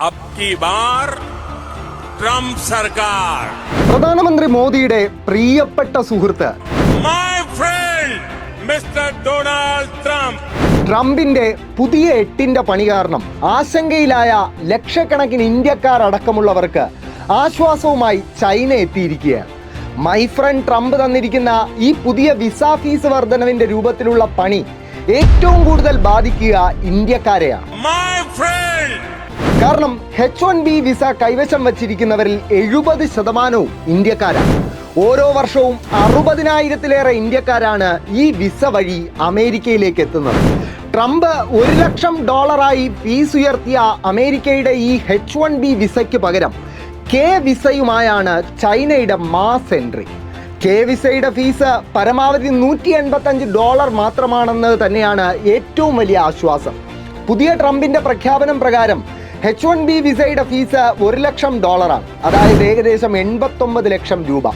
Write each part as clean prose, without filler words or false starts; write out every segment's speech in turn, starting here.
अब की बार ट्रंप सरकार. പ്രധാനമന്ത്രി മോദിയുടെ പ്രിയപ്പെട്ട സുഹൃത്ത് My friend Mr. Donald Trump. ട്രംപിന്റെ പുതിയ എട്ടിന്റെ പണി കാരണം ആശങ്കയിലായ ലക്ഷക്കണക്കിന് ഇന്ത്യക്കാർ അടക്കമുള്ളവർക്ക് ആശ്വാസവുമായി ചൈന എത്തിയിരിക്കുകയാണ്. മൈ ഫ്രണ്ട് ട്രംപ് തന്നിരിക്കുന്ന ഈ പുതിയ വിസ ഫീസ് വർധനവിന്റെ രൂപത്തിലുള്ള പണി ഏറ്റവും കൂടുതൽ ബാധിക്കുക ഇന്ത്യക്കാരെയാണ്. കാരണം H1B വിസ കൈവശം വച്ചിരിക്കുന്നവരിൽ 70% ഇന്ത്യക്കാരാണ്. ഓരോ വർഷവും 60,000-ലേറെ ഇന്ത്യക്കാരാണ് ഈ വിസ വഴി അമേരിക്കയിലേക്ക് എത്തുന്നത്. ട്രംപ് $1 ലക്ഷം ഫീസ് ഉയർത്തിയ അമേരിക്കയുടെ ഈ H1B വിസയ്ക്ക് പകരം K വിസയുമായാണ് ചൈനയുടെ മാസ് എൻട്രി. K വിസയുടെ ഫീസ് പരമാവധി $185 മാത്രമാണെന്ന് തന്നെയാണ് ഏറ്റവും വലിയ ആശ്വാസം. പുതിയ ട്രംപിന്റെ പ്രഖ്യാപനം പ്രകാരം H1B വിസയുടെ ഫീസ് $1 ലക്ഷം, അതായത് ഏകദേശം 89 ലക്ഷം രൂപ.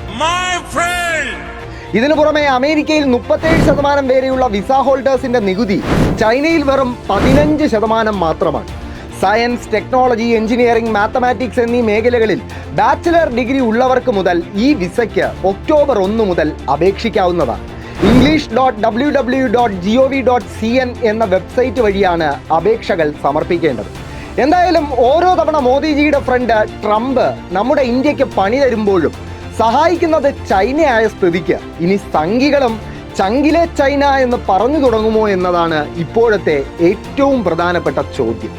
ഇതിനു പുറമെ അമേരിക്കയിൽ 37% വരെയുള്ള വിസ ഹോൾഡേഴ്സിന്റെ നികുതി ചൈനയിൽ വെറും 15% മാത്രമാണ്. സയൻസ്, ടെക്നോളജി, എഞ്ചിനീയറിംഗ്, മാത്തമാറ്റിക്സ് എന്നീ മേഖലകളിൽ ബാച്ചിലർ ഡിഗ്രി ഉള്ളവർക്ക് മുതൽ ഈ വിസയ്ക്ക് ഒക്ടോബർ 1 മുതൽ അപേക്ഷിക്കാവുന്നതാണ്. english.www.gov.cn എന്ന വെബ്സൈറ്റ് വഴിയാണ് അപേക്ഷകൾ സമർപ്പിക്കേണ്ടത്. എന്തായാലും ഓരോ തവണ മോദിജിയുടെ ഫ്രണ്ട് ട്രംപ് നമ്മുടെ ഇന്ത്യക്ക് പണി തരുമ്പോഴും സഹായിക്കുന്നത് ചൈനയായ സ്ഥിതിക്ക് ഇനി സംഘികളും ചങ്കിലെ ചൈന എന്ന് പറഞ്ഞു തുടങ്ങുമോ എന്നതാണ് ഇപ്പോഴത്തെ ഏറ്റവും പ്രധാനപ്പെട്ട ചോദ്യം.